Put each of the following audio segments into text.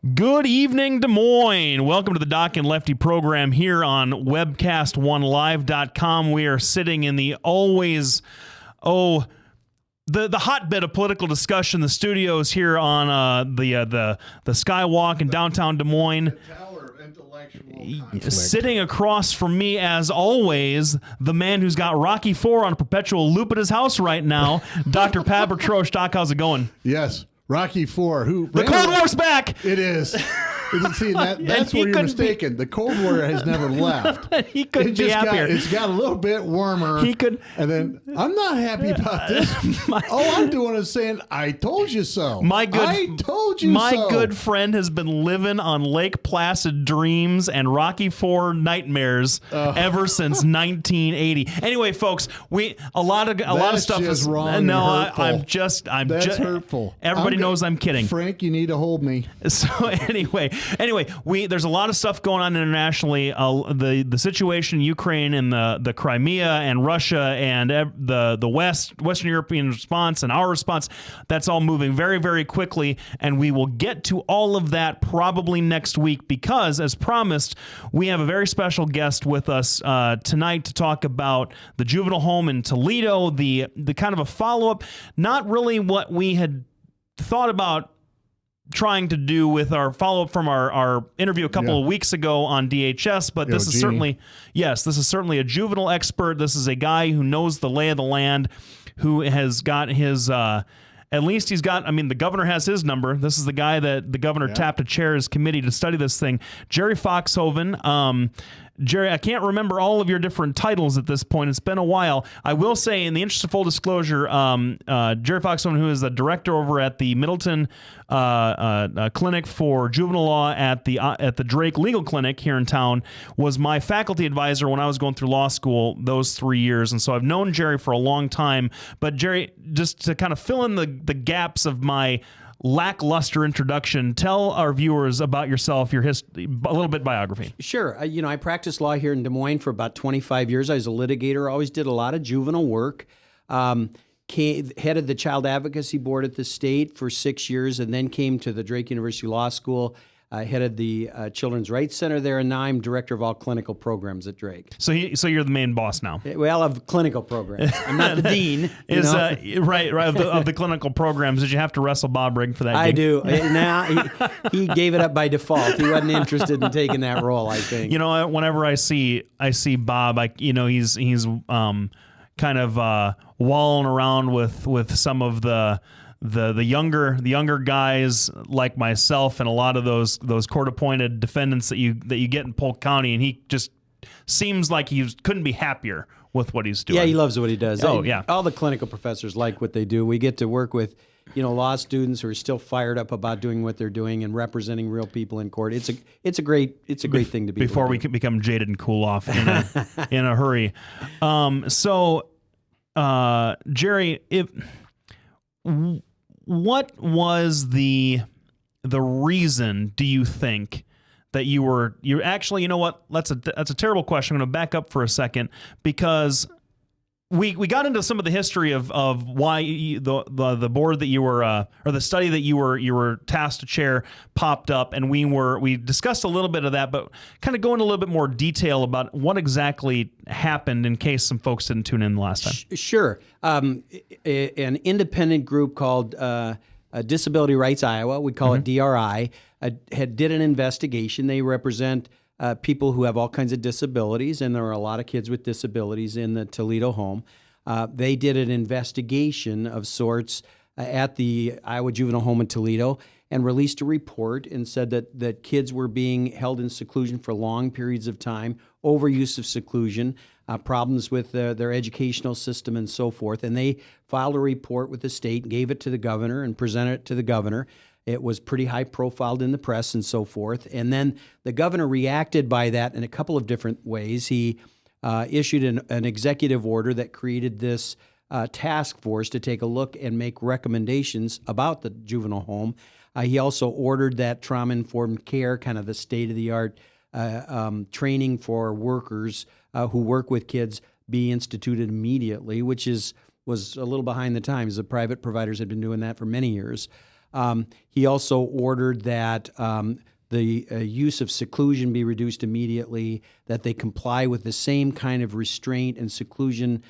Good evening, Des Moines. Welcome to the N Lefty program here on webcast1live.com. We are sitting in the the hotbed of political discussion, the studios here on the Skywalk in downtown Des Moines. Sitting across from me, as always, the man who's got Rocky IV on a perpetual loop at his house right now, Dr. Pat Bertroche. Doc, how's it going? Yes, Rocky IV. The Cold War's back. It is. See, that's where you're mistaken. The Cold War has never left. He couldn't be happier. It's got a little bit warmer. And then, I'm not happy about this. All I'm doing is saying, I told you so. I told you so. My good friend has been living on Lake Placid dreams and Rocky IV nightmares ever since 1980. Anyway, folks, a lot of stuff is wrong. No, That's hurtful. Everybody knows I'm kidding. Frank, you need to hold me. So anyway, there's a lot of stuff going on internationally. The situation in Ukraine and the Crimea and Russia and the Western European response and our response, that's all moving very, very quickly. And we will get to all of that probably next week because, as promised, we have a very special guest with us tonight to talk about the juvenile home in Toledo, the kind of a follow-up, not really what we had thought about trying to do with our follow-up from our interview a couple of weeks ago on DHS, but this is certainly a juvenile expert. This is a guy who knows the lay of the land, who has got his, the governor has his number. This is the guy that the governor tapped to chair his committee to study this thing. Jerry Foxhoven. Jerry, I can't remember all of your different titles at this point. It's been a while. I will say, in the interest of full disclosure, Jerry Foxhoven, who is the director over at the Middleton Clinic for Juvenile Law at the Drake Legal Clinic here in town, was my faculty advisor when I was going through law school those 3 years. And so I've known Jerry for a long time. But Jerry, just to kind of fill in the gaps of my lackluster introduction, tell our viewers about yourself, your history, a little bit biography. Sure. I practiced law here in Des Moines for about 25 years. I was a litigator, always did a lot of juvenile work. Headed the Child Advocacy Board at the state for 6 years, and then came to the Drake University Law School. I headed the Children's Rights Center there, and now I'm director of all clinical programs at Drake. So you're the main boss now. Well, of clinical programs. I'm not the dean. Right of the clinical programs. Did you have to wrestle Bob Rigg for that? I do. Now he gave it up by default. He wasn't interested in taking that role, I think. Whenever I see Bob, he's kind of walling around with some of the younger guys like myself and a lot of those court-appointed defendants that you get in Polk County, and he just seems like he couldn't be happier with what he's doing. Yeah, he loves what he does. Oh, yeah. All the clinical professors like what they do. We get to work with law students who are still fired up about doing what they're doing and representing real people in court. It's a great thing to be before we can become jaded and cool off in a hurry. Jerry, what was the reason, do you think, that you actually, you know what? That's a terrible question. I'm going to back up for a second, because we got into some of the history of why the board that you were or the study that you were tasked to chair popped up, and we discussed a little bit of that, but kind of go into a little bit more detail about what exactly happened in case some folks didn't tune in the last time. Sure. An independent group called Disability Rights Iowa, we call it DRI, did an investigation. They represent people who have all kinds of disabilities, and there are a lot of kids with disabilities in the Toledo home. They did an investigation of sorts at the Iowa Juvenile Home in Toledo and released a report and said that kids were being held in seclusion for long periods of time, overuse of seclusion, problems with their educational system and so forth. And they filed a report with the state, gave it to the governor, and presented it to the governor. It was pretty high profiled in the press and so forth. And then the governor reacted by that in a couple of different ways. He issued an executive order that created this task force to take a look and make recommendations about the juvenile home. He also ordered that trauma-informed care, kind of the state-of-the-art training for workers who work with kids, be instituted immediately, which was a little behind the times. The private providers had been doing that for many years. He also ordered that the use of seclusion be reduced immediately, that they comply with the same kind of restraint and seclusion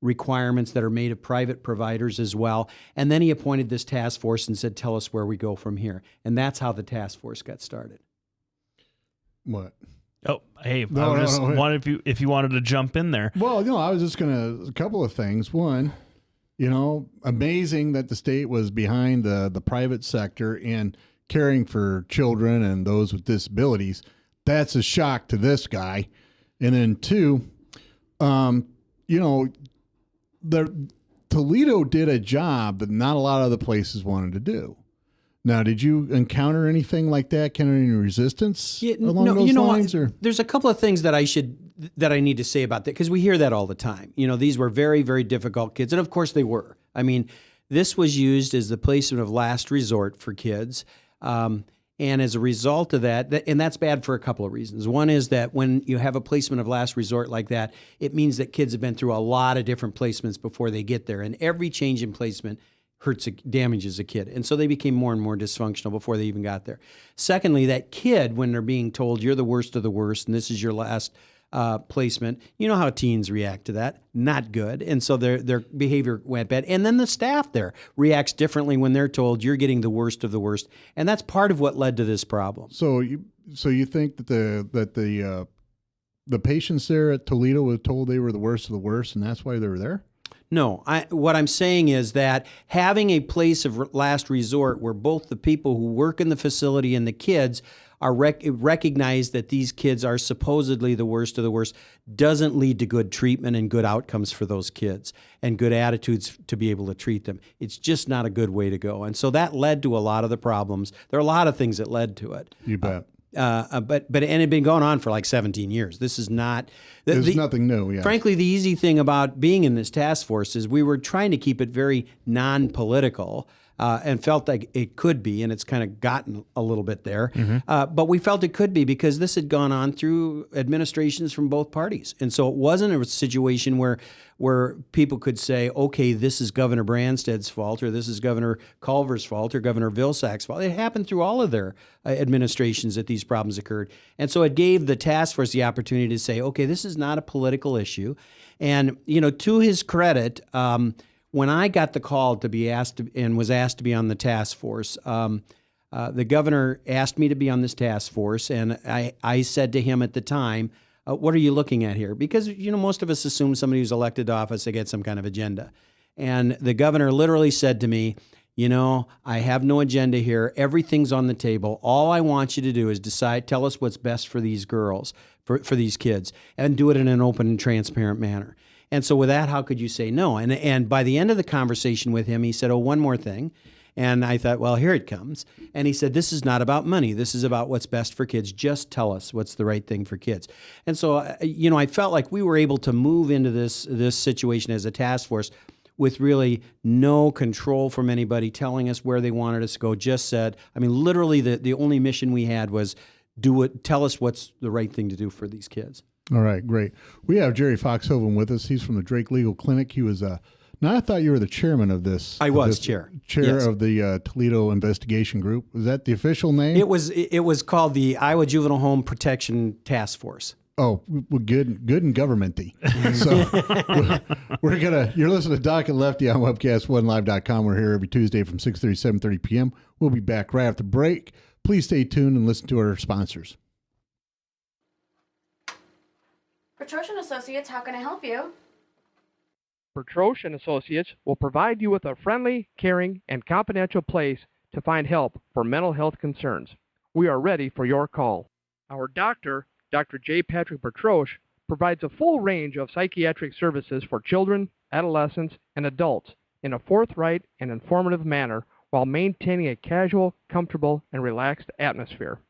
requirements that are made of private providers as well. And then he appointed this task force and said, tell us where we go from here. And that's how the task force got started. What? Oh, hey, I just wanted if you wanted to jump in there. Well, I was just a couple of things. One, amazing that the state was behind the private sector in caring for children and those with disabilities. That's a shock to this guy. And then two, Toledo did a job that not a lot of other places wanted to do. Now, did you encounter anything like that? Any resistance along those lines? Or? There's a couple of things that I need to say about that, because we hear that all the time. These were very, very difficult kids, and of course they were. I mean, this was used as the placement of last resort for kids, and as a result of that, and that's bad for a couple of reasons. One is that when you have a placement of last resort like that, it means that kids have been through a lot of different placements before they get there, and every change in placement damages a kid. And so they became more and more dysfunctional before they even got there. Secondly, that kid, when they're being told you're the worst of the worst and this is your last placement, you know how teens react to that. Not good. And so their behavior went bad. And then the staff there reacts differently when they're told you're getting the worst of the worst. And that's part of what led to this problem. So you think that the patients there at Toledo were told they were the worst of the worst, and that's why they were there? No, what I'm saying is that having a place of last resort where both the people who work in the facility and the kids are recognize that these kids are supposedly the worst of the worst doesn't lead to good treatment and good outcomes for those kids and good attitudes to be able to treat them. It's just not a good way to go. And so that led to a lot of the problems. There are a lot of things that led to it. You bet. But it had been going on for like 17 years. This is not... There's nothing new, yeah. Frankly, the easy thing about being in this task force is we were trying to keep it very non-political and felt like it could be, and it's kind of gotten a little bit there. Mm-hmm. But we felt it could be because this had gone on through administrations from both parties. And so it wasn't a situation where people could say, okay, this is Governor Branstad's fault, or this is Governor Culver's fault, or Governor Vilsack's fault. It happened through all of their administrations that these problems occurred. And so it gave the task force the opportunity to say, okay, this is not a political issue. And, to his credit, when I got the call to be asked and was asked to be on the task force, the governor asked me to be on this task force, and I said to him at the time, what are you looking at here? Because, most of us assume somebody who's elected to office, they get some kind of agenda. And the governor literally said to me, I have no agenda here. Everything's on the table. All I want you to do is tell us what's best for these girls, for these kids, and do it in an open and transparent manner. And so with that, how could you say no? And by the end of the conversation with him, he said, one more thing. And I thought, well, here it comes. And he said, this is not about money. This is about what's best for kids. Just tell us what's the right thing for kids. And so, I felt like we were able to move into this situation as a task force with really no control from anybody telling us where they wanted us to go. Just said, literally the only mission we had was tell us what's the right thing to do for these kids. All right, great. We have Jerry Foxhoven with us. He's from the Drake Legal Clinic. He was now I thought you were the chairman of this. I was chair. Chair yes. of the Toledo Investigation Group. Was that the official name? It was called the Iowa Juvenile Home Protection Task Force. Oh, well, good and governmenty. So you're listening to Doc and Lefty on webcast1live.com. We're here every Tuesday from 6:30 to 7:30 p.m. We'll be back right after the break. Please stay tuned and listen to our sponsors. Petrosh & Associates, how can I help you? Petrosh & Associates will provide you with a friendly, caring, and confidential place to find help for mental health concerns. We are ready for your call. Our doctor, Dr. J. Patrick Petrosh, provides a full range of psychiatric services for children, adolescents, and adults in a forthright and informative manner while maintaining a casual, comfortable, and relaxed atmosphere.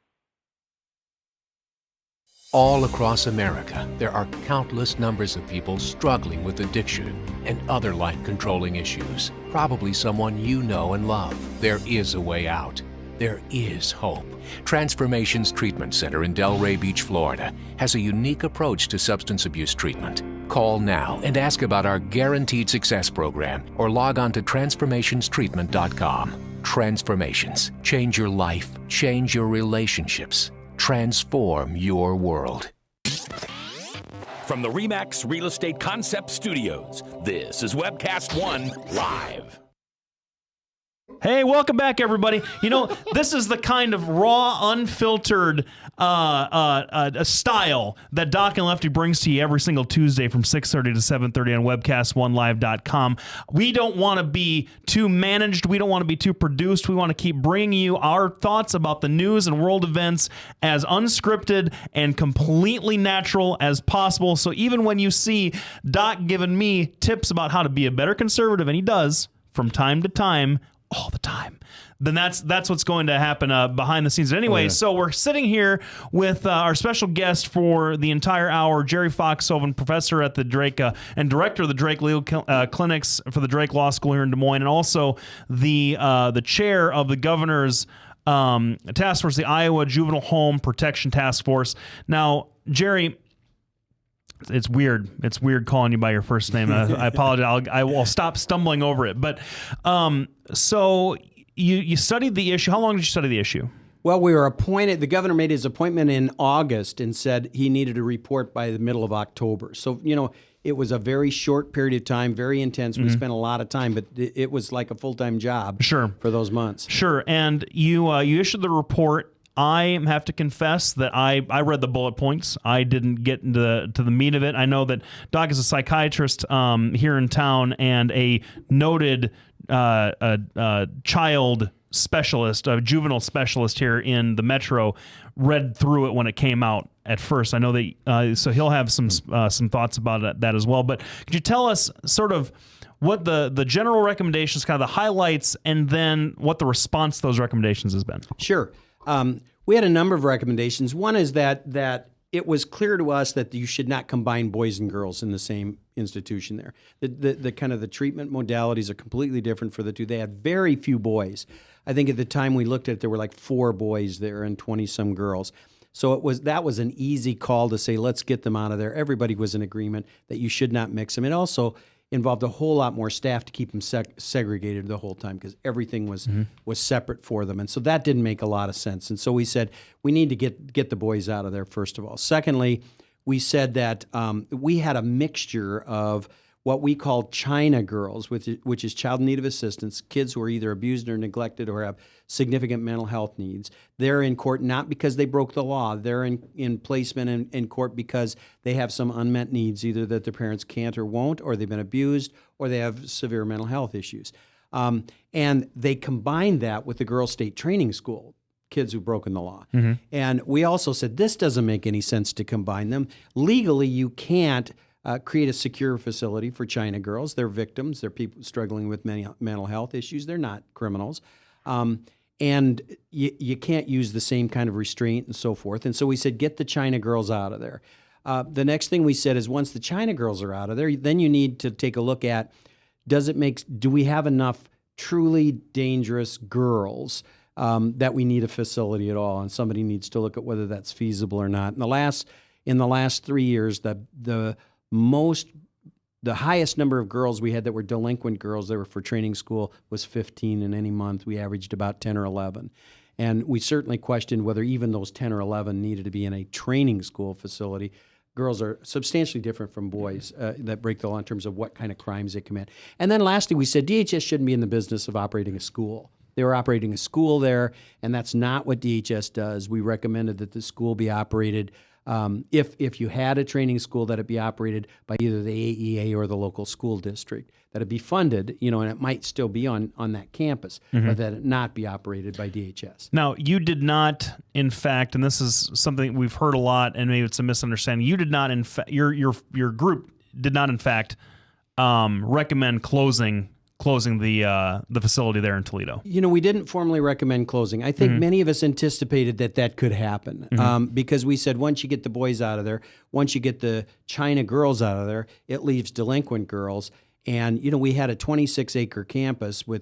All across America, there are countless numbers of people struggling with addiction and other life-controlling issues. Probably someone you know and love. There is a way out. There is hope. Transformations Treatment Center in Delray Beach, Florida, has a unique approach to substance abuse treatment. Call now and ask about our Guaranteed Success program or log on to transformationstreatment.com. transformations. Change your life, change your relationships, transform your world. From the RE/MAX Real Estate Concept Studios, this is Webcast One Live. Hey, welcome back, everybody. You know, this is the kind of raw, unfiltered style that Doc and Lefty brings to you every single Tuesday from 6:30 to 7:30 on webcast1live.com. We don't want to be too managed. We don't want to be too produced. We want to keep bringing you our thoughts about the news and world events as unscripted and completely natural as possible. So even when you see Doc giving me tips about how to be a better conservative, and he does from time to time, all the time, then that's what's going to happen behind the scenes. Anyway, So we're sitting here with our special guest for the entire hour, Jerry Foxhoven, professor at the Drake and director of the Drake Legal Clinics for the Drake Law School here in Des Moines, and also the chair of the governor's task force, the Iowa Juvenile Home Protection Task Force. Now, Jerry, it's weird. It's weird calling you by your first name. I apologize. I'll stop stumbling over it. But so you studied the issue. How long did you study the issue? Well, we were appointed. The governor made his appointment in August and said he needed a report by the middle of October. So, it was a very short period of time, very intense. We spent a lot of time, but it was like a full-time job for those months. Sure. And you issued the report. I have to confess that I read the bullet points. I didn't get into the meat of it. I know that Doc is a psychiatrist here in town and a noted child specialist, a juvenile specialist here in the metro. Read through it when it came out at first. I know that so he'll have some thoughts about that as well. But could you tell us sort of what the general recommendations, kind of the highlights, and then what the response to those recommendations has been? Sure. We had a number of recommendations. One is that it was clear to us that you should not combine boys and girls in the same institution there. The kind of the treatment modalities are completely different for the two. They had very few boys. I think at the time we looked at it, there were like 4 boys there and 20-some girls. So that was an easy call to say, let's get them out of there. Everybody was in agreement that you should not mix them. It also involved a whole lot more staff to keep them segregated the whole time because everything was separate for them. And so that didn't make a lot of sense. And so we said, we need to get the boys out of there, first of all. Secondly, we said that we had a mixture of what we call China girls, which is child in need of assistance, kids who are either abused or neglected or have significant mental health needs. They're in court not because they broke the law. They're in placement in court because they have some unmet needs, either that their parents can't or won't, or they've been abused, or they have severe mental health issues. And they combined that with the Girls State Training School, kids who've broken the law. And we also said, this doesn't make any sense to combine them. Legally, you can't create a secure facility for China girls. They're victims. They're people struggling with mental health issues. They're not criminals. And you can't use the same kind of restraint and so forth. And so we said, get the China girls out of there. The next thing we said is once the China girls are out of there, then you need to take a look at, do we have enough truly dangerous girls that we need a facility at all? And somebody needs to look at whether that's feasible or not. In the last 3 years, the highest number of girls we had that were delinquent girls that were for training school was 15 in any month. We averaged about 10 or 11. And we certainly questioned whether even those 10 or 11 needed to be in a training school facility. Girls are substantially different from boys that break the law in terms of what kind of crimes they commit. And then lastly, we said DHS shouldn't be in the business of operating a school. They were operating a school there, and that's not what DHS does. We recommended that the school be operated if you had a training school, that it be operated by either the AEA or the local school district, that it be funded, and it might still be on that campus, but that it not be operated by DHS. Now, you did not, in fact, and this is something we've heard a lot, and maybe it's a misunderstanding. You did not, in fact, your group did not, in fact, recommend closing the facility there in Toledo. We didn't formally recommend closing. I think many of us anticipated that could happen because we said once you get the boys out of there, once you get the China girls out of there, it leaves delinquent girls. And, we had a 26-acre campus with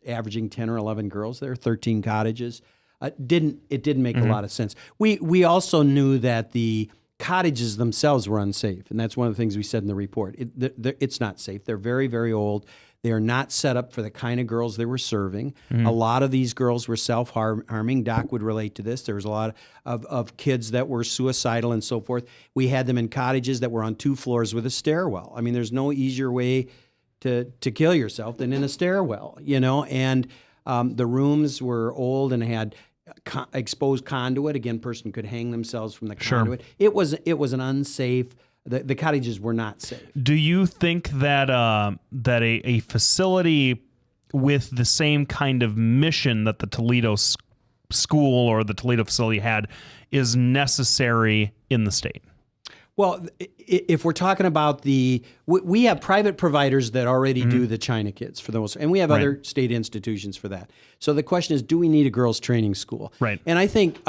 averaging 10 or 11 girls there, 13 cottages. It didn't make a lot of sense. We also knew that the cottages themselves were unsafe, and that's one of the things we said in the report. It's not safe. They're very, very old. They are not set up for the kind of girls they were serving. A lot of these girls were self-harming. Doc would relate to this. There was a lot of kids that were suicidal and so forth. We had them in cottages that were on 2 floors with a stairwell. I mean, there's no easier way to kill yourself than in a stairwell, and the rooms were old and had exposed conduit. Again, person could hang themselves from the conduit. It was an unsafe. The cottages were not safe. Do you think that that a facility with the same kind of mission that the Toledo school or the Toledo facility had is necessary in the state? Well, if we're talking about we have private providers that already do the China kids for the most, and we have other state institutions for that. So the question is, do we need a girls' training school? Right. And I think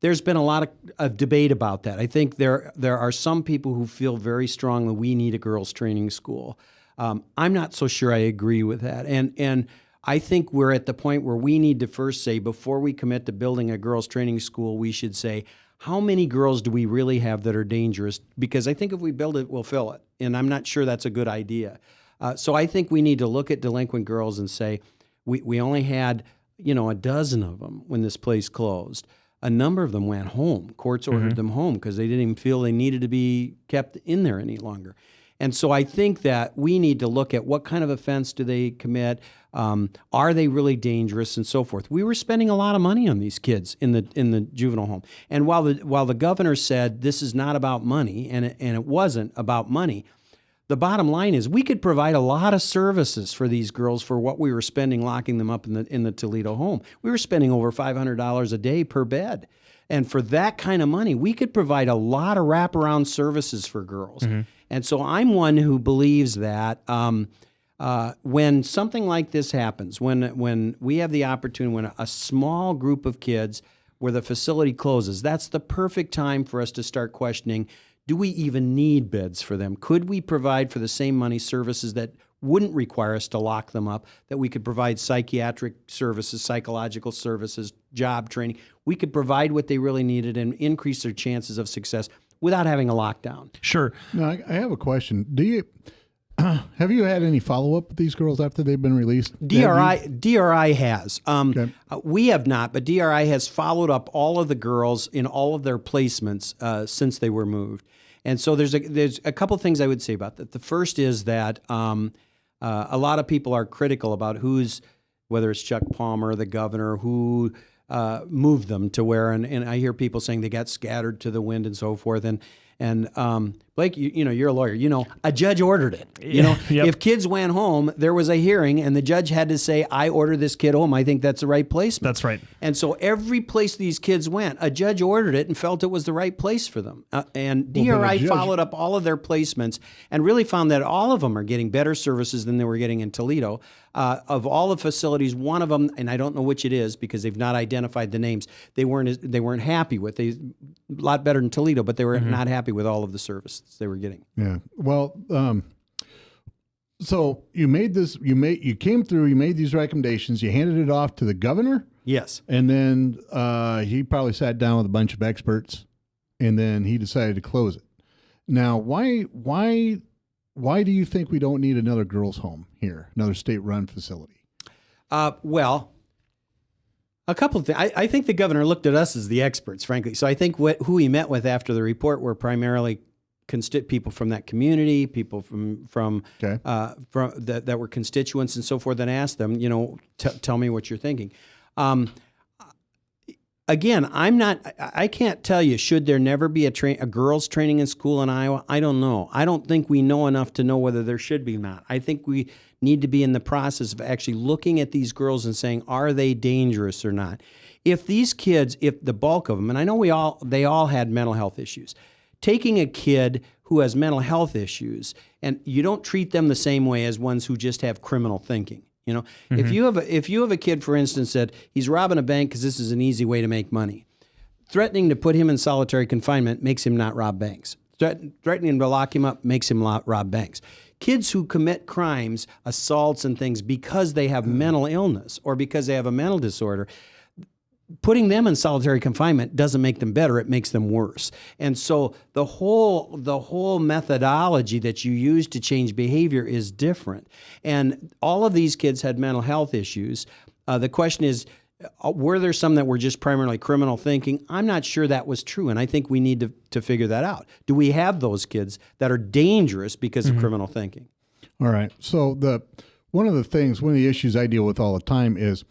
there's been a lot of debate about that. I think there are some people who feel very strongly we need a girls' training school. I'm not so sure I agree with that. And I think we're at the point where we need to first say, before we commit to building a girls' training school, we should say, how many girls do we really have that are dangerous? Because I think if we build it, we'll fill it. And I'm not sure that's a good idea. So I think we need to look at delinquent girls and say, we only had, a dozen of them when this place closed. A number of them went home. Courts ordered them home because they didn't even feel they needed to be kept in there any longer. And so I think that we need to look at what kind of offense do they commit, are they really dangerous, and so forth. We were spending a lot of money on these kids in the juvenile home. And while the governor said this is not about money, and it wasn't about money, the bottom line is we could provide a lot of services for these girls for what we were spending locking them up in the Toledo home. We were spending over $500 a day per bed. And for that kind of money, we could provide a lot of wraparound services for girls. And so I'm one who believes that when something like this happens, when we have the opportunity, when a small group of kids where the facility closes, that's the perfect time for us to start questioning, do we even need beds for them? Could we provide for the same money services that wouldn't require us to lock them up, that we could provide psychiatric services, psychological services, job training? We could provide what they really needed and increase their chances of success without having a lockdown. Sure. Now, I have a question. Have you had any follow-up with these girls after they've been released? DRI has. Okay. We have not, but DRI has followed up all of the girls in all of their placements since they were moved. And so there's a couple things I would say about that. The first is that a lot of people are critical about whether it's Chuck Palmer, the governor, who moved them to where, and I hear people saying they got scattered to the wind and so forth. And Blake, you're a lawyer. A judge ordered it. If kids went home, there was a hearing, and the judge had to say, "I order this kid home. I think that's the right placement." That's right. And so every place these kids went, a judge ordered it and felt it was the right place for them. And DRI followed up all of their placements and really found that all of them are getting better services than they were getting in Toledo. Of all the facilities, one of them, and I don't know which it is because they've not identified the names, they weren't happy with. A lot better than Toledo, but they were not happy with all of the services they were getting. Yeah. Well, so you made this. You came through. You made these recommendations. You handed it off to the governor. Yes. And then he probably sat down with a bunch of experts, and then he decided to close it. Now, why do you think we don't need another girls' home here, another state-run facility? Well, a couple of things. I think the governor looked at us as the experts, frankly. So I think who he met with after the report were primarily people from that community, people from that were constituents and so forth, and asked them, tell me what you're thinking. Again, I can't tell you, should there never be a girls' training in school in Iowa? I don't know. I don't think we know enough to know whether there should be or not. I think we need to be in the process of actually looking at these girls and saying, are they dangerous or not? If these kids, if the bulk of them, and I know they all had mental health issues, taking a kid who has mental health issues, and you don't treat them the same way as ones who just have criminal thinking. If you have a kid, for instance, that he's robbing a bank because this is an easy way to make money, threatening to put him in solitary confinement makes him not rob banks. Threatening to lock him up makes him rob banks. Kids who commit crimes, assaults and things because they have mental illness or because they have a mental disorder, putting them in solitary confinement doesn't make them better, it makes them worse. And so the whole methodology that you use to change behavior is different. And all of these kids had mental health issues. The question is, were there some that were just primarily criminal thinking? I'm not sure that was true, and I think we need to figure that out. Do we have those kids that are dangerous because of criminal thinking? All right. So one of the issues I deal with all the time is,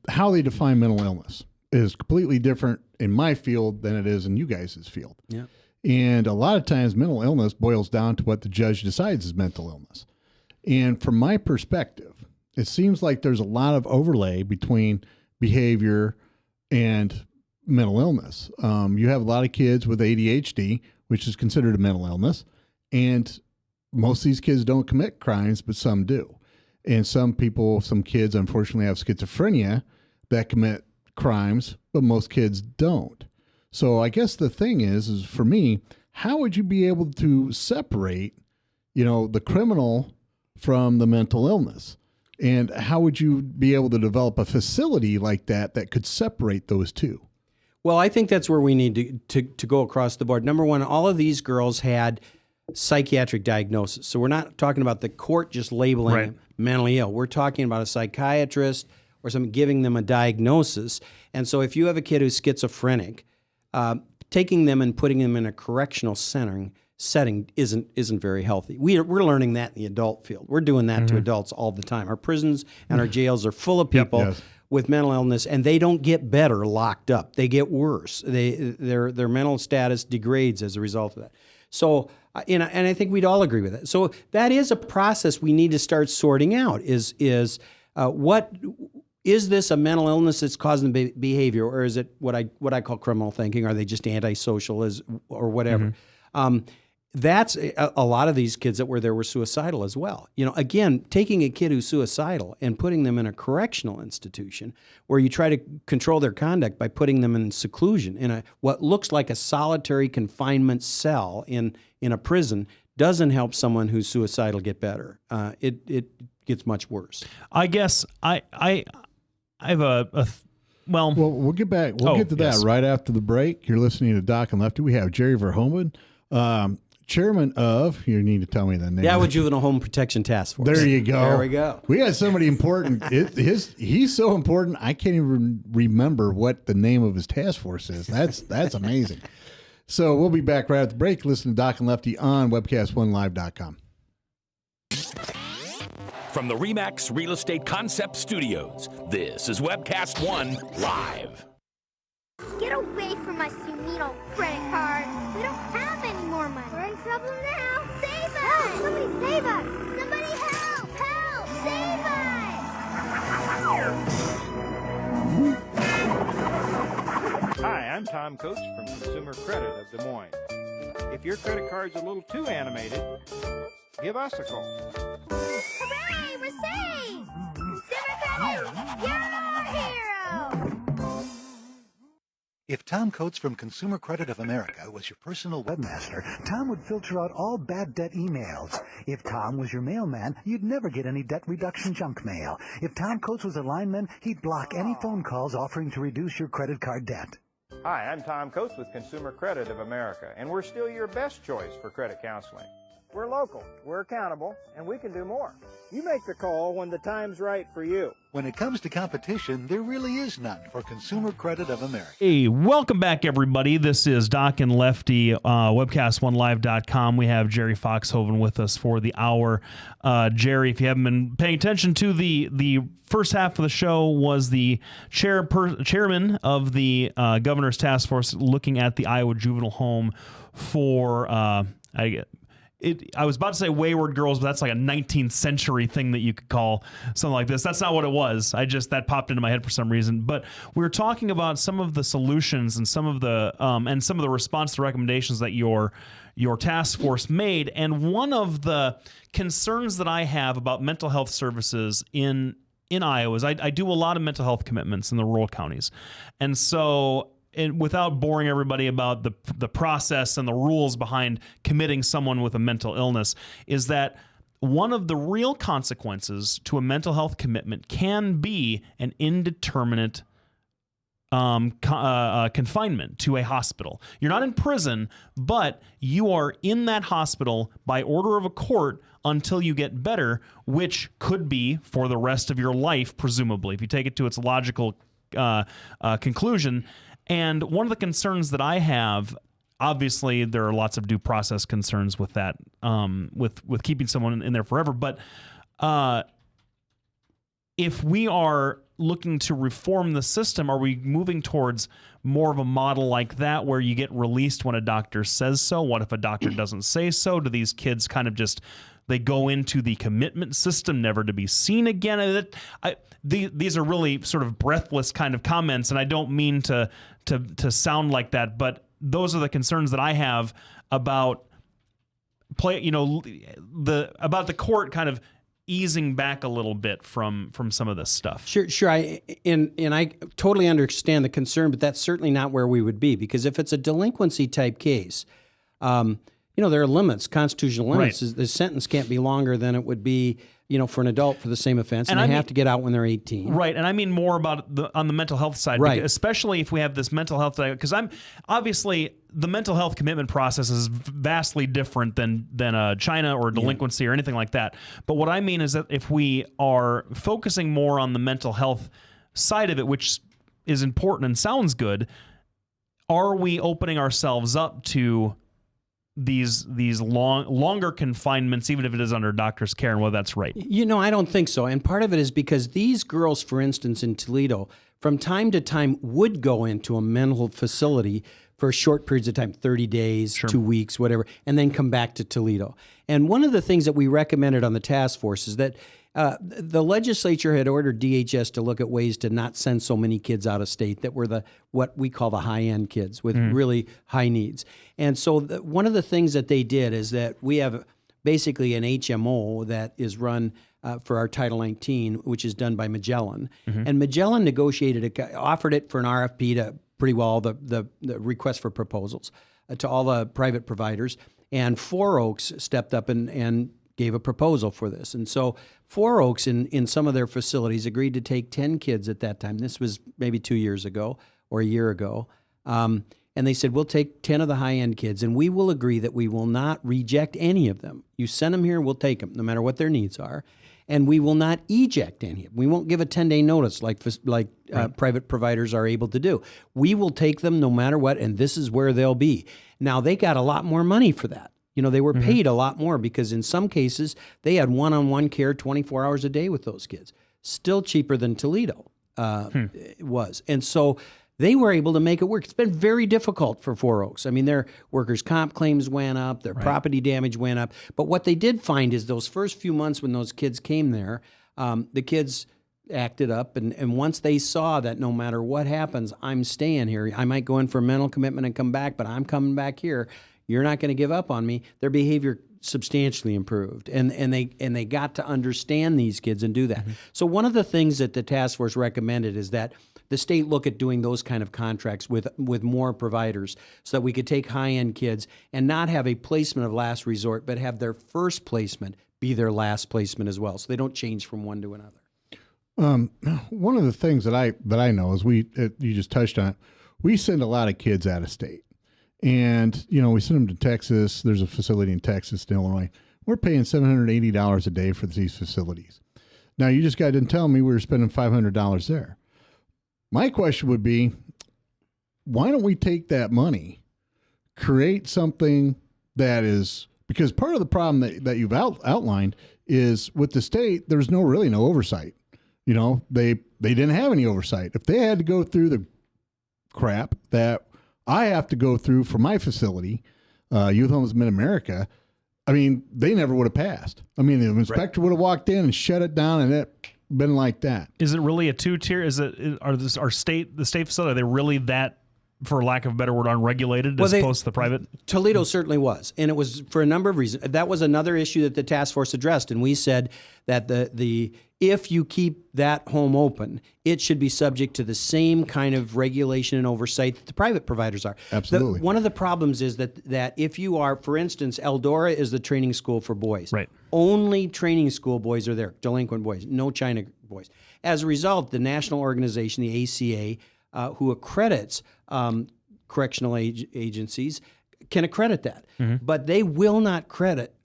how they define mental illness is completely different in my field than it is in you guys' field. Yeah. And a lot of times mental illness boils down to what the judge decides is mental illness. And from my perspective, it seems like there's a lot of overlay between behavior and mental illness. You have a lot of kids with ADHD, which is considered a mental illness, and most of these kids don't commit crimes, but some do. And some kids, unfortunately, have schizophrenia that commit crimes, but most kids don't. So I guess the thing is for me, how would you be able to separate, the criminal from the mental illness? And how would you be able to develop a facility like that could separate those two? Well, I think that's where we need to go across the board. Number one, all of these girls had psychiatric diagnosis. So we're not talking about the court just labeling them mentally ill. We're talking about a psychiatrist or someone giving them a diagnosis. And so if you have a kid who's schizophrenic, taking them and putting them in a correctional setting isn't very healthy. We're learning that in the adult field. We're doing that to adults all the time. Our prisons and our jails are full of people with mental illness, and they don't get better locked up. They get worse. Their mental status degrades as a result of that. So, and I think we'd all agree with that. So that is a process we need to start sorting out. Is this a mental illness that's causing the behavior, or is it what I call criminal thinking? Are they just antisocial or whatever? That's a lot of these kids that were there were suicidal as well. Again, taking a kid who's suicidal and putting them in a correctional institution where you try to control their conduct by putting them in seclusion in what looks like a solitary confinement cell in a prison doesn't help someone who's suicidal get better. It gets much worse. I guess I have well, we'll get back. We'll get to that right after the break. You're listening to Doc and Lefty. We have Jerry Verhoeven, chairman of, you need to tell me the name. Yeah, with Juvenile Home Protection Task Force. There you go. There we go. We got somebody important. He's so important, I can't even remember what the name of his task force is. That's amazing. So we'll be back right after the break. Listen to Doc and Lefty on webcast1live.com. From the RE/MAX Real Estate Concept Studios, this is Webcast One Live. Get away from us, you mean old credit card. We don't have any more money. We're in trouble now. Save us! Help! Somebody save us! Somebody help! Help! Save us! Hi, I'm Tom Coates from Consumer Credit of Des Moines. If your credit card's a little too animated, give us a call. Hooray! We're saved! Consumer Credit! You're our hero! If Tom Coates from Consumer Credit of America was your personal webmaster, Tom would filter out all bad debt emails. If Tom was your mailman, you'd never get any debt reduction junk mail. If Tom Coates was a lineman, he'd block any phone calls offering to reduce your credit card debt. Hi, I'm Tom Coates with Consumer Credit of America, and we're still your best choice for credit counseling. We're local, we're accountable, and we can do more. You make the call when the time's right for you. When it comes to competition, there really is none for Consumer Credit of America. Hey, welcome back, everybody. This is Doc and Lefty, webcast1live.com. We have Jerry Foxhoven with us for the hour. Jerry, if you haven't been paying attention to the first half of the show, was the chairman of the governor's task force looking at the Iowa juvenile home for I was about to say wayward girls, but that's like a 19th century thing that you could call something like this. That's not what it was. That popped into my head for some reason. But we were talking about some of the solutions and some of the response to recommendations that your task force made. And one of the concerns that I have about mental health services in Iowa is I do a lot of mental health commitments in the rural counties, and so. And without boring everybody about the process and the rules behind committing someone with a mental illness, is that one of the real consequences to a mental health commitment can be an indeterminate confinement to a hospital. You're not in prison, but you are in that hospital by order of a court until you get better, which could be for the rest of your life, presumably, if you take it to its logical conclusion. And one of the concerns that I have, obviously, there are lots of due process concerns with that, with keeping someone in there forever. But if we are looking to reform the system, are we moving towards more of a model like that where you get released when a doctor says so? What if a doctor doesn't say so? Do these kids kind of just, they go into the commitment system never to be seen again? These are really sort of breathless kind of comments, and I don't mean to sound like that, but those are the concerns that I have about about the court kind of easing back a little bit from some of this stuff. Sure. I totally understand the concern, but that's certainly not where we would be, because if it's a delinquency type case, there are limits, constitutional limits. Right. The sentence can't be longer than it would be, for an adult for the same offense, and they have to get out when they're 18. Right, and I mean more about on the mental health side, right? Especially if we have this mental health, because obviously the mental health commitment process is vastly different than China or delinquency or anything like that. But what I mean is that if we are focusing more on the mental health side of it, which is important and sounds good, are we opening ourselves up to these longer confinements, even if it is under a doctor's care, and whether that's right? I don't think so. And part of it is because these girls, for instance, in Toledo, from time to time would go into a mental facility for short periods of time, 30 days, 2 weeks, whatever, and then come back to Toledo. And one of the things that we recommended on the task force is that the legislature had ordered DHS to look at ways to not send so many kids out of state that were what we call the high-end kids with really high needs. And so one of the things that they did is that we have basically an HMO that is run for our Title 19, which is done by Magellan. And Magellan offered it for an RFP to pretty well the request for proposals to all the private providers. And Four Oaks stepped up and gave a proposal for this. And so Four Oaks in some of their facilities agreed to take 10 kids at that time. This was maybe 2 years ago or a year ago. And they said, we'll take 10 of the high-end kids, and we will agree that we will not reject any of them. You send them here, we'll take them, no matter what their needs are. And we will not eject any of them. We won't give a 10-day notice like private providers are able to do. We will take them no matter what, and this is where they'll be. Now, they got a lot more money for that. They were paid a lot more because in some cases, they had one-on-one care 24 hours a day with those kids. Still cheaper than Toledo was. And so they were able to make it work. It's been very difficult for Four Oaks. I mean, their workers' comp claims went up, their property damage went up. But what they did find is those first few months when those kids came there, the kids acted up. And once they saw that no matter what happens, I'm staying here. I might go in for a mental commitment and come back, but I'm coming back here. You're not going to give up on me. Their behavior substantially improved, and they got to understand these kids and do that. So one of the things that the task force recommended is that the state look at doing those kind of contracts with more providers so that we could take high-end kids and not have a placement of last resort, but have their first placement be their last placement as well, so they don't change from one to another. One of the things that I know is you just touched on it. We send a lot of kids out of state. And, we send them to Texas. There's a facility in Texas, in Illinois. We're paying $780 a day for these facilities. Now, you just got done telling me we were spending $500 there. My question would be, why don't we take that money, create something that is, because part of the problem that you've outlined is with the state, there's really no oversight. They didn't have any oversight. If they had to go through the crap that I have to go through for my facility, Youth Homes Mid-America, I mean, they never would have passed. I mean, the inspector would have walked in and shut it down, and it been like that. Is it really a two-tier? The state facility, are they really that, for lack of a better word, unregulated as opposed to the private? Toledo certainly was, and it was for a number of reasons. That was another issue that the task force addressed, and we said that if you keep that home open, it should be subject to the same kind of regulation and oversight that the private providers are. Absolutely. One of the problems is that if you are, for instance, Eldora is the training school for boys. Right. Only training school boys are there, delinquent boys, no China boys. As a result, the national organization, the ACA, who accredits correctional agencies can accredit that. But they will not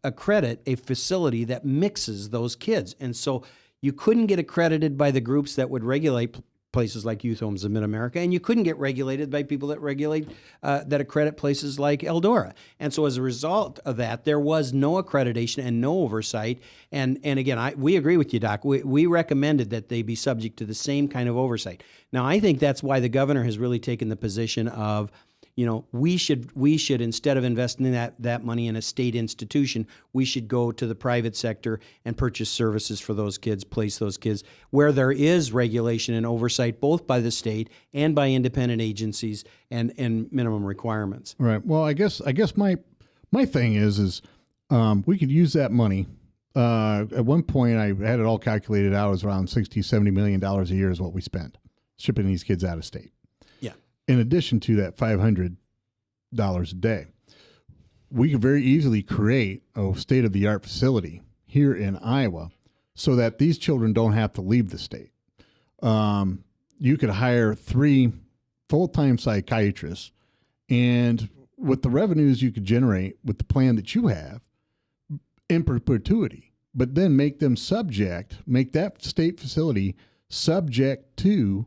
accredit a facility that mixes those kids. And so you couldn't get accredited by the groups that would regulate places like Youth Homes of Mid-America, and you couldn't get regulated by people that that accredit places like Eldora. And so as a result of that, there was no accreditation and no oversight. And again, we agree with you, Doc. We recommended that they be subject to the same kind of oversight. Now, I think that's why the governor has really taken the position of, we should instead of investing that money in a state institution, we should go to the private sector and purchase services for those kids, place those kids where there is regulation and oversight both by the state and by independent agencies and minimum requirements. Right. Well, I guess my thing is we could use that money. At one point, I had it all calculated out. It was around $60-70 million a year is what we spent shipping these kids out of state. In addition to that $500 a day, we could very easily create a state-of-the-art facility here in Iowa so that these children don't have to leave the state. You could hire 3 full-time psychiatrists, and with the revenues you could generate with the plan that you have in perpetuity, but then make that state facility subject to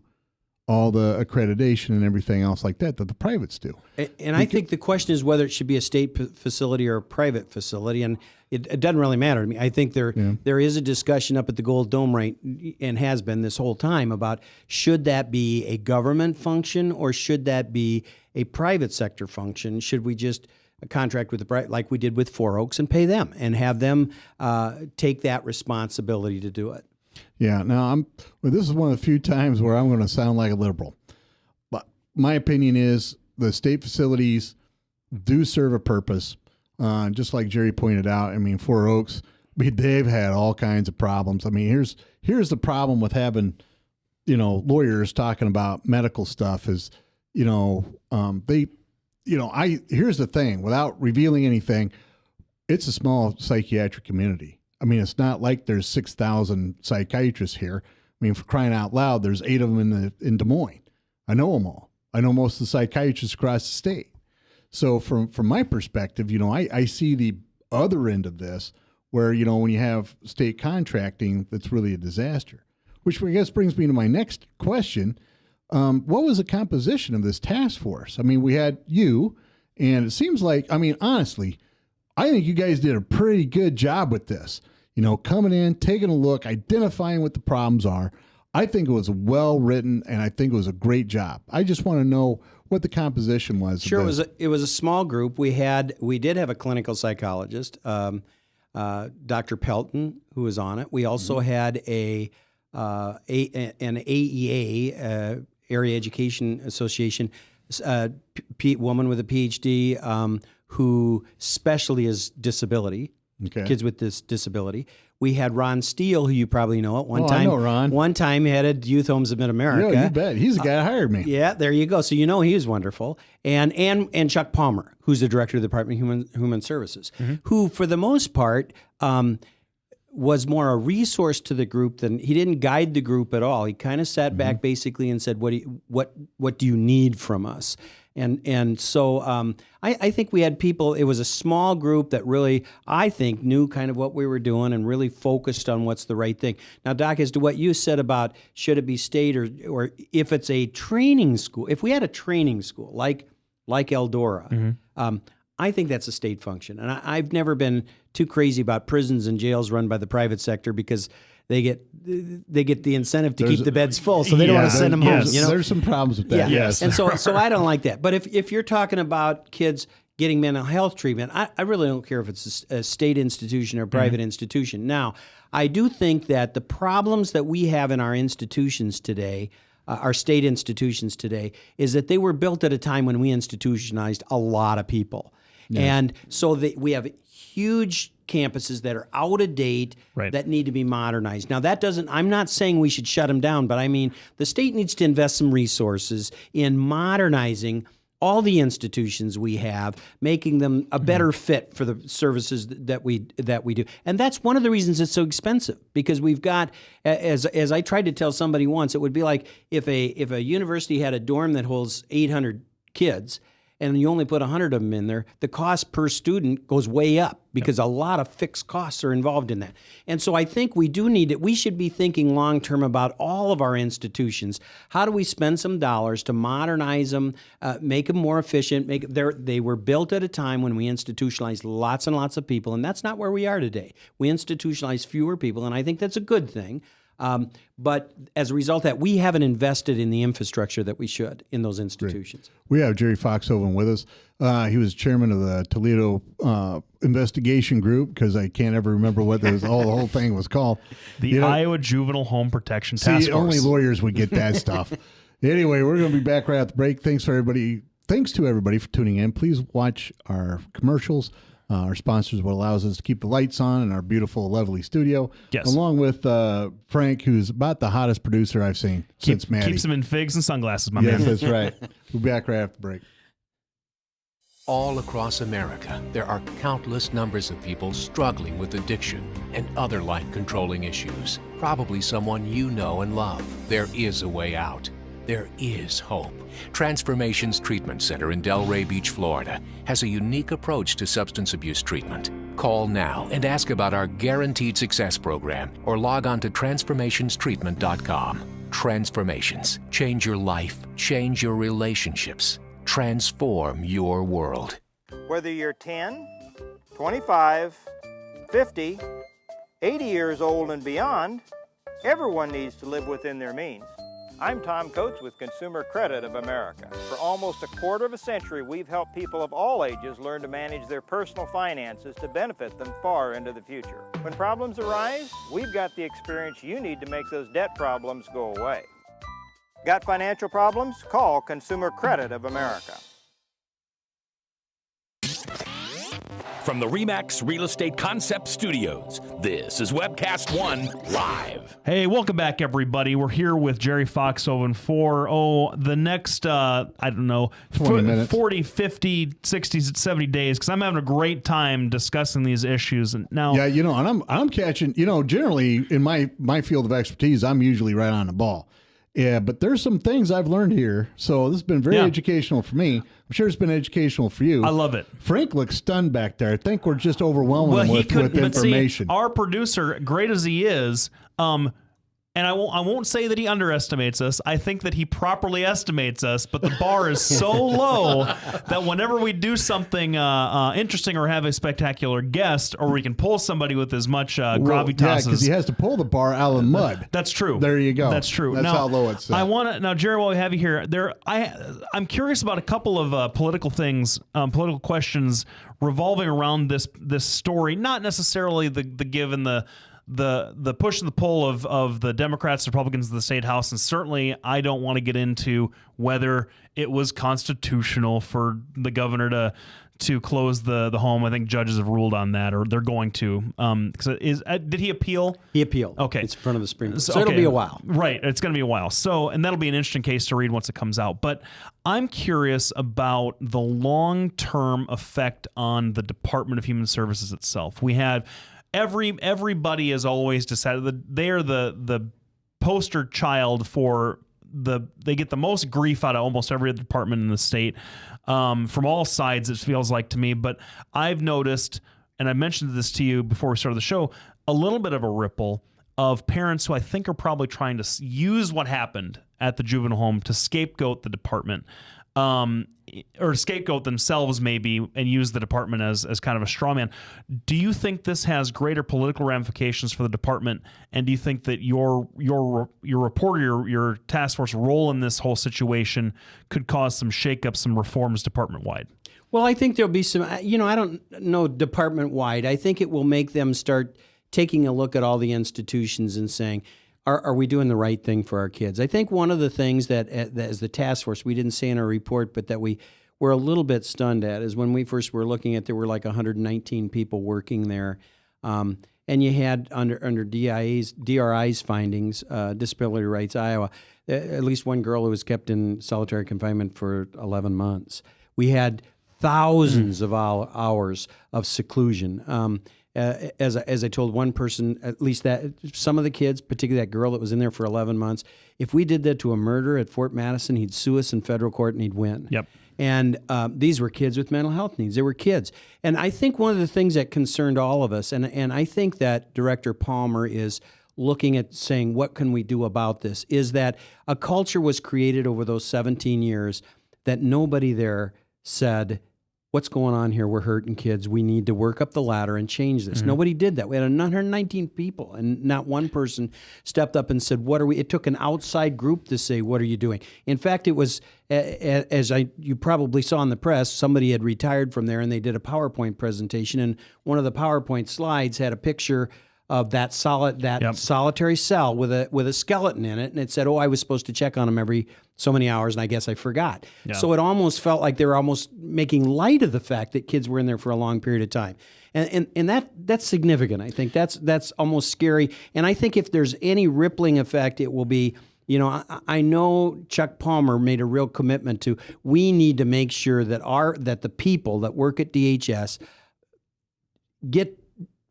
all the accreditation and everything else like that the privates do. And I think the question is whether it should be a state facility or a private facility, and it doesn't really matter to me. I think there is a discussion up at the Gold Dome, right, and has been this whole time, about should that be a government function or should that be a private sector function? Should we just contract with like we did with Four Oaks and pay them and have them take that responsibility to do it? Yeah. Now this is one of the few times where I'm going to sound like a liberal, but my opinion is the state facilities do serve a purpose. Just like Jerry pointed out, I mean, Four Oaks, they've had all kinds of problems. I mean, here's the problem with having, lawyers talking about medical stuff is, here's the thing, without revealing anything, it's a small psychiatric community. I mean, it's not like there's 6,000 psychiatrists here. I mean, for crying out loud, there's 8 of them in Des Moines. I know them all. I know most of the psychiatrists across the state. So from my perspective, I see the other end of this where, when you have state contracting, that's really a disaster, which I guess brings me to my next question. What was the composition of this task force? I mean, we had you, and it seems like, honestly, I think you guys did a pretty good job with this. Coming in, taking a look, identifying what the problems are. I think it was well written, and I think it was a great job. I just want to know what the composition was. Sure, it was a small group. We did have a clinical psychologist, Dr. Pelton, who was on it. We also had an AEA, Area Education Association, woman with a PhD, who specially is disability. Okay. Kids with this disability. We had Ron Steele, who you probably know at one time. I know Ron. One time he headed Youth Homes of Mid-America. Yeah, you bet. He's the guy that hired me. Yeah, there you go. So he was wonderful. And Chuck Palmer, who's the director of the Department of Human Services, who for the most part was more a resource to the group than he didn't guide the group at all. He kind of sat back basically and said, "What do you need from us?" And so I think we had people, it was a small group that really, I think, knew kind of what we were doing and really focused on what's the right thing. Now, Doc, as to what you said about should it be state or if it's a training school, if we had a training school like Eldora, I think that's a state function. And I've never been too crazy about prisons and jails run by the private sector because they get the incentive to keep the beds full, so they don't want to send them home. There's some problems with that. Yeah. Yes, and so I don't like that. But if you're talking about kids getting mental health treatment, I really don't care if it's a state institution or a private institution. Now, I do think that the problems that we have in our institutions today, our state institutions today, is that they were built at a time when we institutionalized a lot of people, and so we have huge campuses that are out of date that need to be modernized. Now I'm not saying we should shut them down, but I mean, the state needs to invest some resources in modernizing all the institutions we have, making them a better fit for the services that we do. And that's one of the reasons it's so expensive, because we've got, as I tried to tell somebody once, it would be like if a university had a dorm that holds 800 kids, and you only put 100 of them in there, the cost per student goes way up because a lot of fixed costs are involved in that. And so I think we do need it. We should be thinking long-term about all of our institutions. How do we spend some dollars to modernize them, make them more efficient? They were built at a time when we institutionalized lots and lots of people, and that's not where we are today. We institutionalize fewer people, and I think that's a good thing. But as a result of that, we haven't invested in the infrastructure that we should in those institutions. Great. We have Jerry Foxhoven with us. He was chairman of the Toledo investigation group, because I can't ever remember what the whole thing was called. The Iowa Juvenile Home Protection Task Force. Only lawyers would get that stuff. Anyway, we're going to be back right after the break. Thanks to everybody for tuning in. Please watch our commercials. Our sponsors, what allows us to keep the lights on in our beautiful, lovely studio. Yes. Along with Frank, who's about the hottest producer I've seen since Maddie. Keeps them in figs and sunglasses, my Yes, man. that's right. We'll be back right after the break. All across America, there are countless numbers of people struggling with addiction and other life-controlling issues. Probably someone you know and love. There is a way out. There is hope. Transformations Treatment Center in Delray Beach, Florida, has a unique approach to substance abuse treatment. Call now and ask about our Guaranteed Success program, or log on to transformationstreatment.com. Transformations. Change your life, change your relationships, transform your world. Whether you're 10, 25, 50, 80 years old and beyond, everyone needs to live within their means. I'm Tom Coates with Consumer Credit of America. For almost a quarter of a century, we've helped people of all ages learn to manage their personal finances to benefit them far into the future. When problems arise, we've got the experience you need to make those debt problems go away. Got financial problems? Call Consumer Credit of America. From the RE/MAX Real Estate Concept Studios, this is Webcast 1 Live. Hey, welcome back, everybody. We're here with Jerry Foxhoven for, the next, 20 minutes. 40, 50, 60, 70 days, because I'm having a great time discussing these issues. And now, Yeah, and I'm catching, generally in my field of expertise, I'm usually right on the ball. Yeah, but there's some things I've learned here. So this has been very educational for me. I'm sure it's been educational for you. I love it. Frank looks stunned back there. I think we're just overwhelming him with information. See, our producer, great as he is, and I won't say that he underestimates us. I think that he properly estimates us, but the bar is so low that whenever we do something interesting or have a spectacular guest, or we can pull somebody with as much gravitas. Yeah, because he has to pull the bar out of the mud. That's true. There you go. That's true. That's now, how low it's set. Now, Jerry, while we have you here, I'm curious about a couple of political things, political questions revolving around this story. Not necessarily the give and the push and the pull of the Democrats, Republicans in the state house, and certainly I don't want to get into whether it was constitutional for the governor to close the home. I think judges have ruled on that, or they're going to. Did he appeal? He appealed. Okay, it's in front of the Supreme Court, so it'll be a while. Right, it's going to be a while. So, and that'll be an interesting case to read once it comes out. But I'm curious about the long-term effect on the Department of Human Services itself. We have. Everybody has always decided that they are the poster child for they get the most grief out of almost every department in the state, from all sides, it feels like to me. But I've noticed, and I mentioned this to you before we started the show, a little bit of a ripple of parents who I think are probably trying to use what happened at the juvenile home to scapegoat the department. Or scapegoat themselves maybe, and use the department as kind of a straw man. Do you think this has greater political ramifications for the department? And do you think that your reporter, your task force role in this whole situation could cause some shakeups, some reforms department-wide? Well, I think there'll be some, I don't know department-wide. I think it will make them start taking a look at all the institutions and saying, are we doing the right thing for our kids? I think one of the things that as the task force, we didn't say in our report, but that we were a little bit stunned at is when we first were looking at, there were like 119 people working there. and you had under DRI's findings, Disability Rights Iowa, at least one girl who was kept in solitary confinement for 11 months. We had thousands of hours of seclusion. As I told one person, at least that some of the kids, particularly that girl that was in there for 11 months, if we did that to a murderer at Fort Madison, he'd sue us in federal court and he'd win. Yep. And these were kids with mental health needs. They were kids. And I think one of the things that concerned all of us, and I think that Director Palmer is looking at saying, what can we do about this, is that a culture was created over those 17 years that nobody there said, what's going on here? We're hurting kids. We need to work up the ladder and change this. Nobody did that. We had 119 people, and not one person stepped up and said, what are we? It took an outside group to say, what are you doing? In fact, it was, you probably saw in the press, somebody had retired from there, and they did a PowerPoint presentation, and one of the PowerPoint slides had a picture of that solitary cell with a skeleton in it, and it said, I was supposed to check on him every so many hours, and I guess I forgot. Yeah. So it almost felt like they were almost making light of the fact that kids were in there for a long period of time, and that's significant. I think that's almost scary, and I think if there's any rippling effect, it will be. I know Chuck Palmer made a real commitment to. We need to make sure that the people that work at DHS get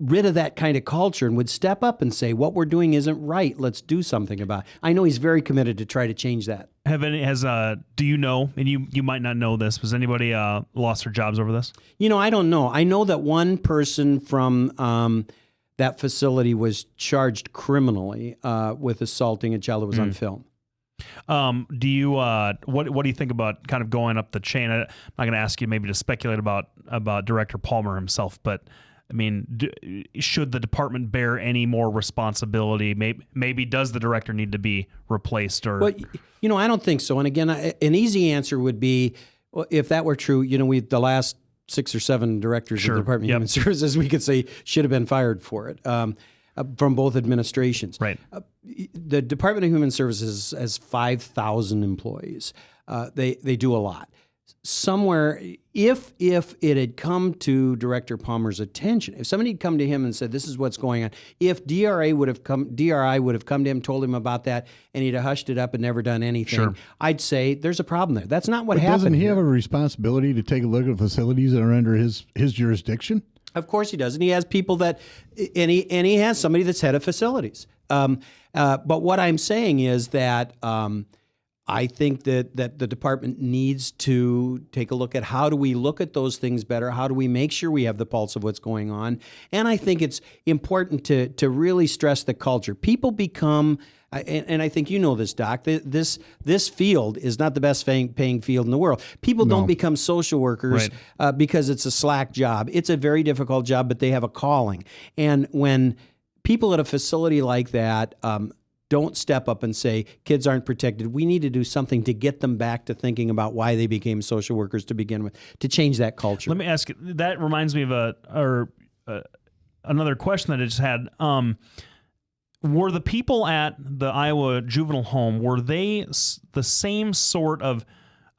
rid of that kind of culture and would step up and say, what we're doing isn't right. Let's do something about it. I know he's very committed to try to change that. Do you know, and you might not know this, has anybody lost their jobs over this? I don't know. I know that one person from that facility was charged criminally with assaulting a child that was on film. Do you what do you think about kind of going up the chain? I'm not going to ask you maybe to speculate about Director Palmer himself, but I mean, should the department bear any more responsibility? Maybe does the director need to be replaced? Or well, I don't think so. And again, an easy answer would be, well, if that were true, the last 6 or 7 directors of the Department of Human Services, we could say should have been fired for it from both administrations. Right. The Department of Human Services has 5,000 employees. They do a lot. Somewhere, if it had come to Director Palmer's attention, if somebody had come to him and said, this is what's going on, if DRI would have come to him, told him about that, and he'd have hushed it up and never done anything, I'd say there's a problem there. That's not what happened. Doesn't he have a responsibility to take a look at facilities that are under his jurisdiction? Of course he does. And he has people and he has somebody that's head of facilities. But what I'm saying is that I think that the department needs to take a look at how do we look at those things better? How do we make sure we have the pulse of what's going on? And I think it's important to really stress the culture. People become, and I think you know this, Doc, this field is not the best paying field in the world. People don't become social workers because it's a slack job. It's a very difficult job, but they have a calling. And when people at a facility like that don't step up and say, kids aren't protected, we need to do something to get them back to thinking about why they became social workers to begin with, to change that culture. Let me ask you, that reminds me of another question that I just had. Were the people at the Iowa juvenile home, were they the same sort of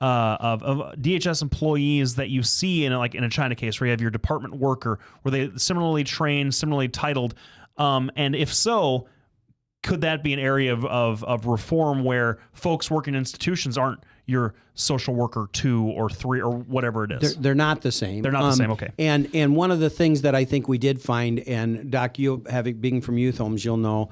DHS employees that you see in a China case where you have your department worker? Were they similarly trained, similarly titled? And if so, could that be an area of reform where folks working in institutions aren't your social worker 2 or 3 or whatever it is? They're not the same. They're not the same, okay. And one of the things that I think we did find, and Doc, you being from youth homes, you'll know,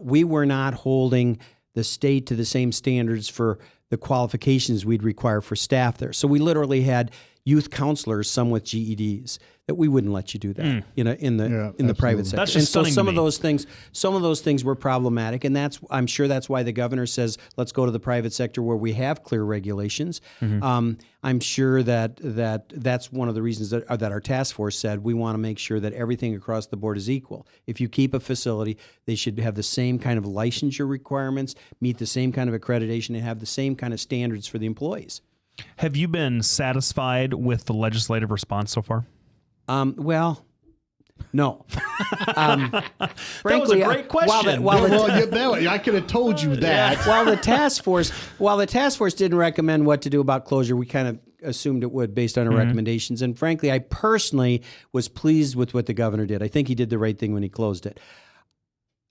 we were not holding the state to the same standards for the qualifications we'd require for staff there. So we literally had youth counselors, some with GEDs, that we wouldn't let you do that, in the private sector. That's just stunning some to of those things were problematic, and I'm sure that's why the governor says let's go to the private sector where we have clear regulations. I'm sure that's one of the reasons that our task force said we want to make sure that everything across the board is equal. If you keep a facility, they should have the same kind of licensure requirements, meet the same kind of accreditation, and have the same kind of standards for the employees. Have you been satisfied with the legislative response so far? Well, no. Frankly, that was a great question. I could have told you that. While the task force didn't recommend what to do about closure, we kind assumed it would based on our recommendations. And frankly, I personally was pleased with what the governor did. I think he did the right thing when he closed it.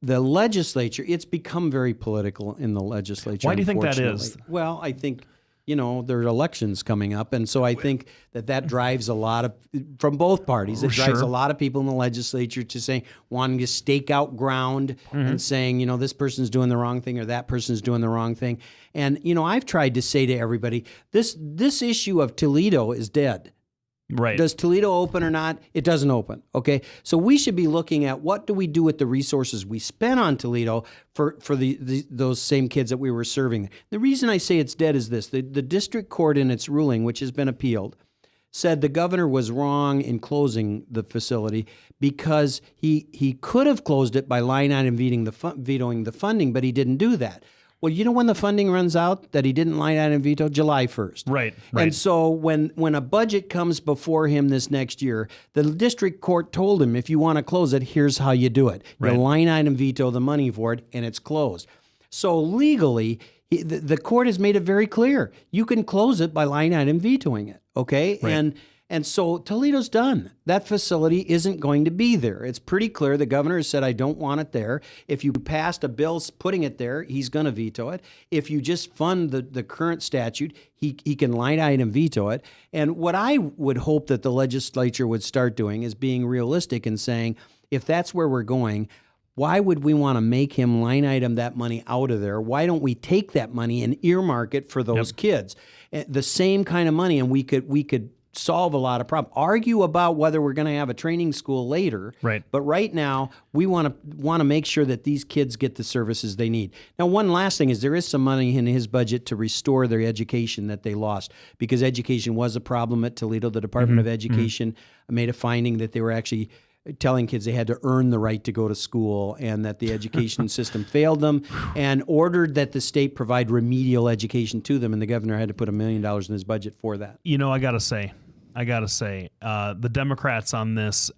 The legislature, it's become very political in the legislature. Why do you think that is? Well, I think, there are elections coming up. And so I think that drives a lot of, from both parties, it drives a lot of people in the legislature to say, wanting to stake out ground and saying, this person's doing the wrong thing or that person's doing the wrong thing. And, I've tried to say to everybody, this issue of Toledo is dead. Right. Does Toledo open or not? It doesn't open. Okay. So we should be looking at what do we do with the resources we spent on Toledo for those same kids that we were serving. The reason I say it's dead is this. The district court in its ruling, which has been appealed, said the governor was wrong in closing the facility because he could have closed it by line item vetoing the funding, but he didn't do that. Well, you know when the funding runs out that he didn't line item veto? July 1st. Right. And so when a budget comes before him this next year, the district court told him, if you want to close it, here's how you do it. You line item veto the money for it, and it's closed. So legally, the court has made it very clear. You can close it by line item vetoing it, okay? Right. And so Toledo's done. That facility isn't going to be there. It's pretty clear. The governor has said, I don't want it there. If you passed a bill putting it there, he's going to veto it. If you just fund the current statute, he can line item veto it. And what I would hope that the legislature would start doing is being realistic and saying, if that's where we're going, why would we want to make him line item that money out of there? Why don't we take that money and earmark it for those kids? The same kind of money, and we could solve a lot of problems. Argue about whether we're going to have a training school later, right? But right now, we want to make sure that these kids get the services they need. Now, one last thing is there is some money in his budget to restore their education that they lost, because education was a problem at Toledo. The Department of Education made a finding that they were actually telling kids they had to earn the right to go to school, and that the education system failed them, and ordered that the state provide remedial education to them. And the governor had to put $1 million in his budget for that. I gotta say, the Democrats on this,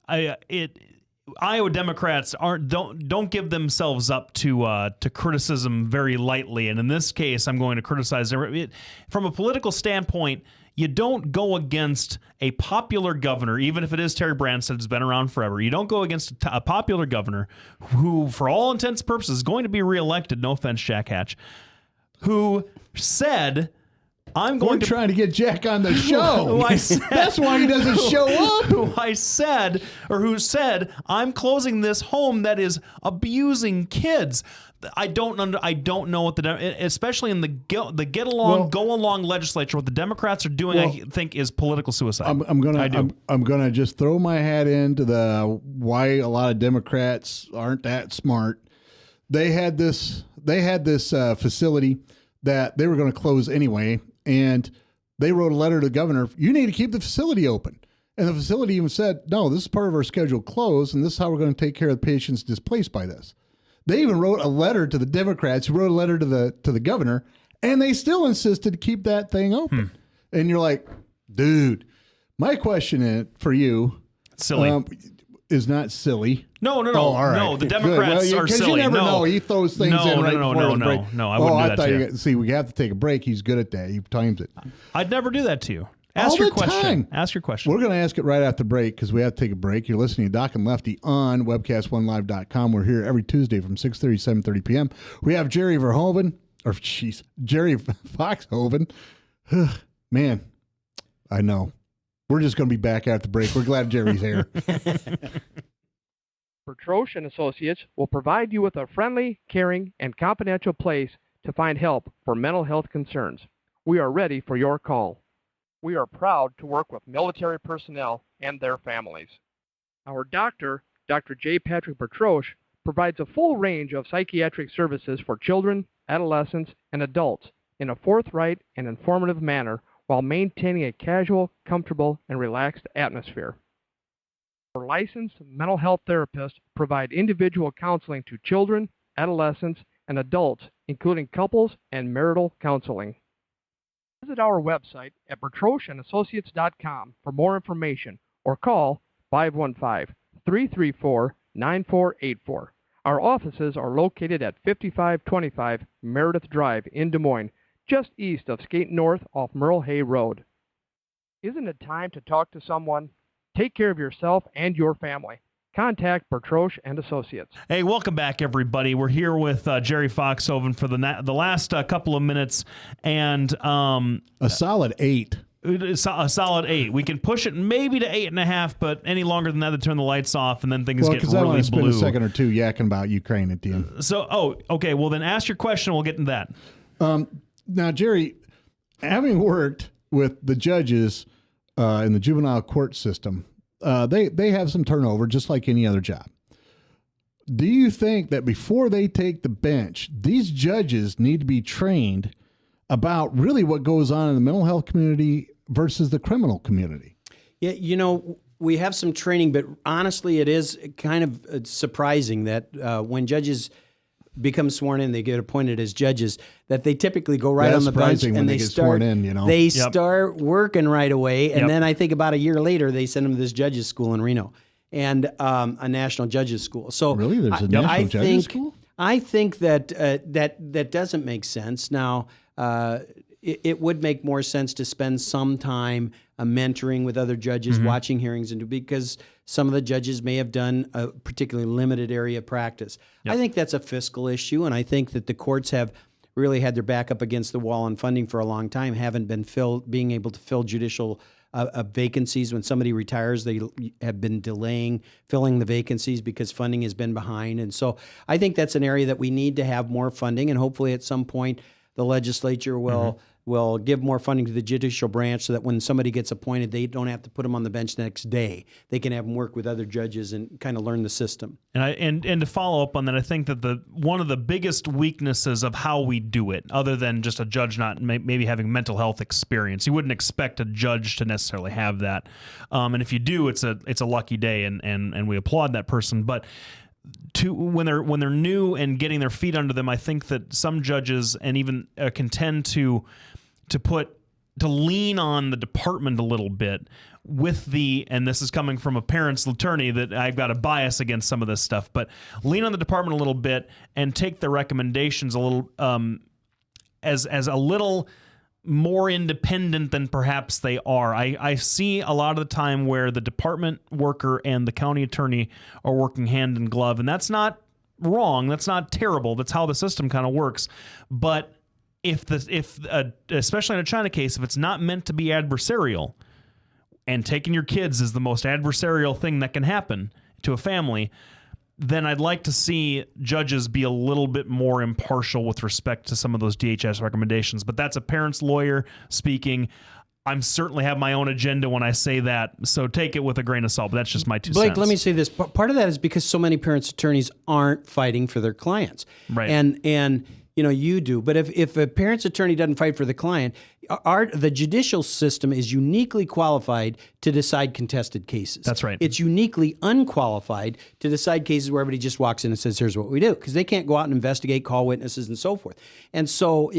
Iowa Democrats don't give themselves up to criticism very lightly. And in this case, I'm going to criticize it from a political standpoint. You don't go against a popular governor, even if it is Terry Branstad, who's been around forever. You don't go against a popular governor who, for all intents and purposes, is going to be reelected. No offense, Jack Hatch, who said, We're trying to get Jack on the show. That's why he doesn't show up. Who said, I'm closing this home that is abusing kids. I don't know what especially in the get along, go along legislature, what the Democrats are doing, I think, is political suicide. I'm gonna just throw my hat into why a lot of Democrats aren't that smart. They had this facility that they were going to close anyway, and they wrote a letter to the governor. You need to keep the facility open. And the facility even said, no, this is part of our scheduled close, and this is how we're going to take care of the patients displaced by this. They even wrote a letter to the Democrats, who wrote a letter to the governor, and they still insisted to keep that thing open. And you're like, dude, my question for you is not silly. No. All right. No, the Democrats are silly. You never know. He throws things in right before the break. No, I wouldn't do that to you. See, we have to take a break. He's good at that. He times it. I'd never do that to you. Ask your question. Ask your question. We're going to ask it right after break because we have to take a break. You're listening to Doc and Lefty on webcast1live.com. We're here every Tuesday from 6:30 to 7:30 p.m. We have Jerry Foxhoven. Man, I know. We're just going to be back after the break. We're glad Jerry's here. Bertroche and Associates will provide you with a friendly, caring, and confidential place to find help for mental health concerns. We are ready for your call. We are proud to work with military personnel and their families. Our doctor, Dr. J. Patrick Bertroche, provides a full range of psychiatric services for children, adolescents, and adults in a forthright and informative manner while maintaining a casual, comfortable, and relaxed atmosphere. Our licensed mental health therapists provide individual counseling to children, adolescents, and adults, including couples and marital counseling. Visit our website at bertrocheandassociates.com for more information or call 515-334-9484. Our offices are located at 5525 Meredith Drive in Des Moines, just east of Skate North off Merle Hay Road. Isn't it time to talk to someone? Take care of yourself and your family. Contact Bertroche and Associates. Hey, welcome back, everybody. We're here with Jerry Foxhoven for the last couple of minutes, and a solid 8. A solid 8. We can push it maybe to 8.5, but any longer than that, they turn the lights off, and then things get really I want to spend blue. a second or two yakking about Ukraine at the end. So, okay. Well, then ask your question. We'll get into that. Now, Jerry, having worked with the judges in the juvenile court system, they have some turnover just like any other job. Do you think that before they take the bench, these judges need to be trained about really what goes on in the mental health community versus the criminal community? Yeah, we have some training, but honestly, it is kind of surprising that when judges become sworn in, they get appointed as judges, that they typically go right on the bench and they start sworn in, They start working right away, and then I think about a year later they send them to this judges school in Reno and a national judges school. So really, there's a national judges school? I think that that doesn't make sense. Now, it would make more sense to spend some time mentoring with other judges, watching hearings, and because some of the judges may have done a particularly limited area of practice. I think that's a fiscal issue, and I think that the courts have really had their back up against the wall on funding for a long time, haven't been being able to fill judicial vacancies. When somebody retires, they have been delaying filling the vacancies because funding has been behind. And so I think that's an area that we need to have more funding, and hopefully at some point the legislature will give more funding to the judicial branch so that when somebody gets appointed, they don't have to put them on the bench the next day. They can have them work with other judges and kind of learn the system. And to follow up on that, I think that one of the biggest weaknesses of how we do it, other than just a judge not maybe having mental health experience, you wouldn't expect a judge to necessarily have that. And if you do, it's a lucky day, and we applaud that person. But when they're new and getting their feet under them, I think that some judges and even can tend to lean on the department a little bit and this is coming from a parent's attorney that I've got a bias against some of this stuff, but lean on the department a little bit and take the recommendations a little as a little more independent than perhaps they are. I see a lot of the time where the department worker and the county attorney are working hand in glove, and that's not wrong. That's not terrible. That's how the system kind of works. But especially in a China case, if it's not meant to be adversarial, and taking your kids is the most adversarial thing that can happen to a family, then I'd like to see judges be a little bit more impartial with respect to some of those DHS recommendations. But that's a parent's lawyer speaking. I certainly have my own agenda when I say that, so take it with a grain of salt, but that's just my 2 cents. Blake, let me say this. Part of that is because so many parents' attorneys aren't fighting for their clients. Right. And you do. But if a parent's attorney doesn't fight for the client, the judicial system is uniquely qualified to decide contested cases. That's right. It's uniquely unqualified to decide cases where everybody just walks in and says, here's what we do, because they can't go out and investigate, call witnesses, and so forth. And so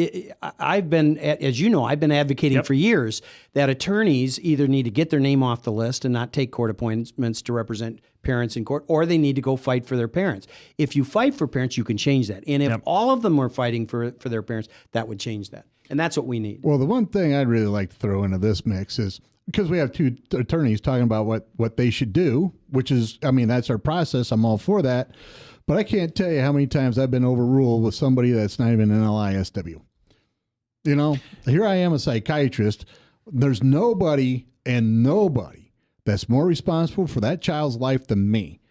I've been, as you know, I've been advocating for years that attorneys either need to get their name off the list and not take court appointments to represent parents in court, or they need to go fight for their parents. If you fight for parents, you can change that. And if all of them were fighting for their parents, that would change that. And that's what we need. Well, the one thing I'd really like to throw into this mix is, because we have 2 attorneys talking about what they should do, which is, that's our process. I'm all for that. But I can't tell you how many times I've been overruled with somebody that's not even an LISW. Here I am, a psychiatrist. There's nobody that's more responsible for that child's life than me.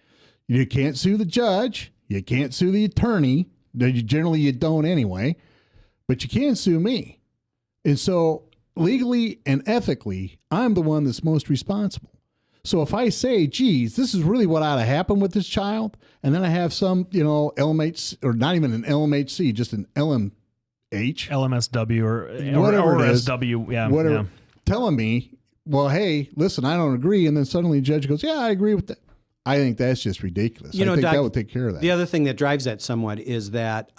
You can't sue the judge. You can't sue the attorney. Generally, you don't anyway. But you can sue me. And so legally and ethically, I'm the one that's most responsible. So if I say, geez, this is really what ought to happen with this child, and then I have some, LMH, or not even an LMHC, just an LMH. LMSW or whatever it is, SW, telling me, well, hey, listen, I don't agree. And then suddenly the judge goes, yeah, I agree with that. I think that's just ridiculous. I think Doc, that would take care of that. The other thing that drives that somewhat is that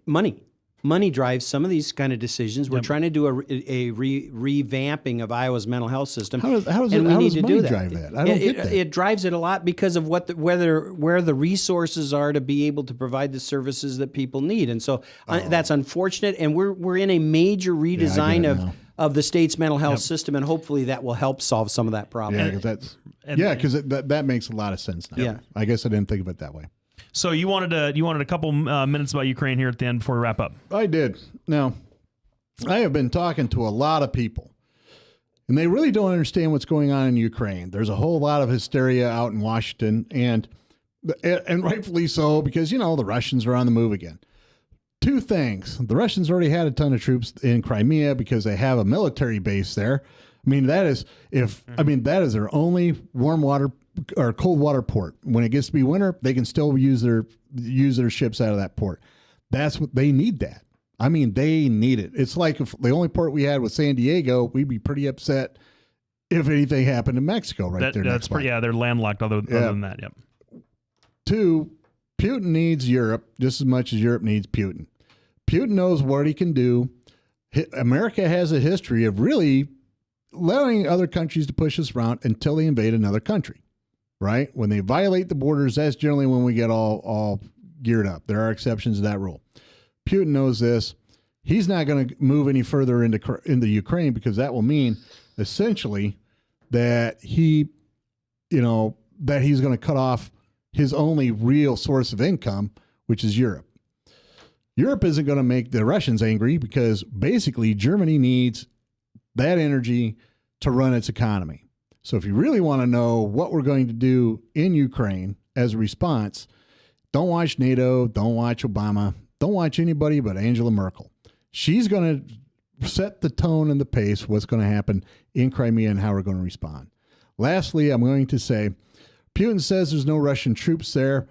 money. money drives some of these kind of decisions. We're trying to do a revamping of Iowa's mental health system. How does money drive that? I don't get that. It drives it a lot because of where the resources are to be able to provide the services that people need, and so that's unfortunate. And we're in a major redesign of the state's mental health system, and hopefully that will help solve some of that problem. Yeah, because that makes a lot of sense now. Yeah. I guess I didn't think of it that way. So you wanted a couple minutes about Ukraine here at the end before we wrap up. I did. Now, I have been talking to a lot of people, and they really don't understand what's going on in Ukraine. There's a whole lot of hysteria out in Washington, and rightfully so, because, the Russians are on the move again. Two things. The Russians already had a ton of troops in Crimea because they have a military base there. I mean, that is their only warm water or cold water port. When it gets to be winter, they can still use their ships out of that port. That's what they need. That. I mean, they need it. It's like if the only port we had was San Diego, we'd be pretty upset if anything happened in Mexico there. That's pretty. Yeah, they're landlocked. Other than that, yep. Two, Putin needs Europe just as much as Europe needs Putin. Putin knows what he can do. America has a history of really allowing other countries to push us around until they invade another country, right? When they violate the borders, that's generally when we get all geared up. There are exceptions to that rule. Putin knows this. He's not going to move any further into Ukraine because that will mean essentially that he's going to cut off his only real source of income, which is Europe. Europe isn't going to make the Russians angry because basically Germany needs that energy to run its economy. So if you really want to know what we're going to do in Ukraine as a response, don't watch NATO, don't watch Obama, don't watch anybody but Angela Merkel. She's going to set the tone and the pace, what's going to happen in Crimea and how we're going to respond. Lastly, I'm going to say, Putin says there's no Russian troops there.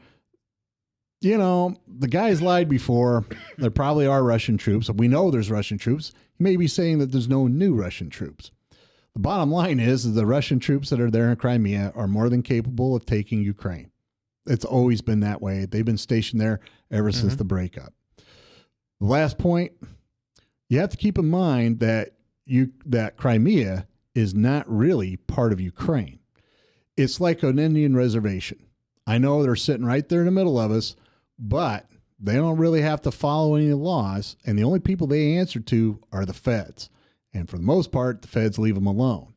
The guy's lied before. There probably are Russian troops. We know there's Russian troops. He may be saying that there's no new Russian troops. The bottom line is the Russian troops that are there in Crimea are more than capable of taking Ukraine. It's always been that way. They've been stationed there ever since the breakup. The last point, you have to keep in mind that Crimea is not really part of Ukraine. It's like an Indian reservation. I know they're sitting right there in the middle of us, but they don't really have to follow any laws, and the only people they answer to are the feds. And for the most part, the feds leave them alone.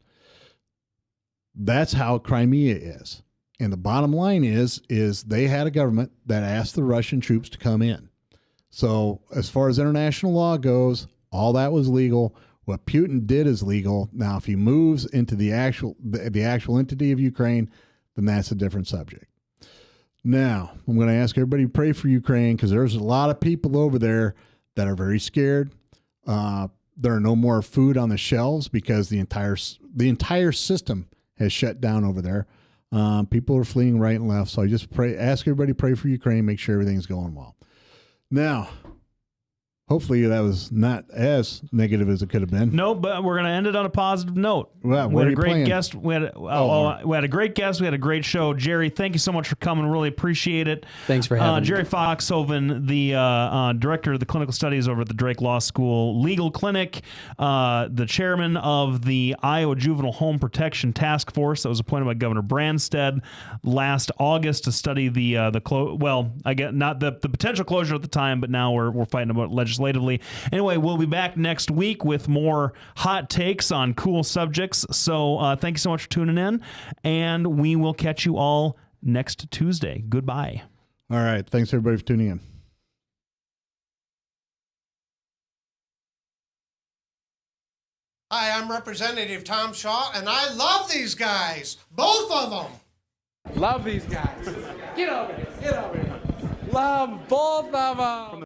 That's how Crimea is. And the bottom line is they had a government that asked the Russian troops to come in. So as far as international law goes, all that was legal. What Putin did is legal. Now, if he moves into the actual entity of Ukraine, then that's a different subject. Now, I'm going to ask everybody to pray for Ukraine because there's a lot of people over there that are very scared. There are no more food on the shelves because the entire system has shut down over there. People are fleeing right and left. So I just ask everybody to pray for Ukraine, make sure everything's going well. Now, hopefully that was not as negative as it could have been. No, but we're going to end it on a positive note. Well, we had a great guest. We had a great guest. We had a great show. Jerry, thank you so much for coming. Really appreciate it. Thanks for having me. Jerry Foxhoven, the director of the clinical studies over at the Drake Law School Legal Clinic, the chairman of the Iowa Juvenile Home Protection Task Force that was appointed by Governor Branstad last August to study the potential closure at the time, but now we're fighting about legislation. Anyway, we'll be back next week with more hot takes on cool subjects. So thank you so much for tuning in, and we will catch you all next Tuesday. Goodbye. All right. Thanks, everybody, for tuning in. Hi, I'm Representative Tom Shaw, and I love these guys. Both of them. Love these guys. Get over here. Love both of them.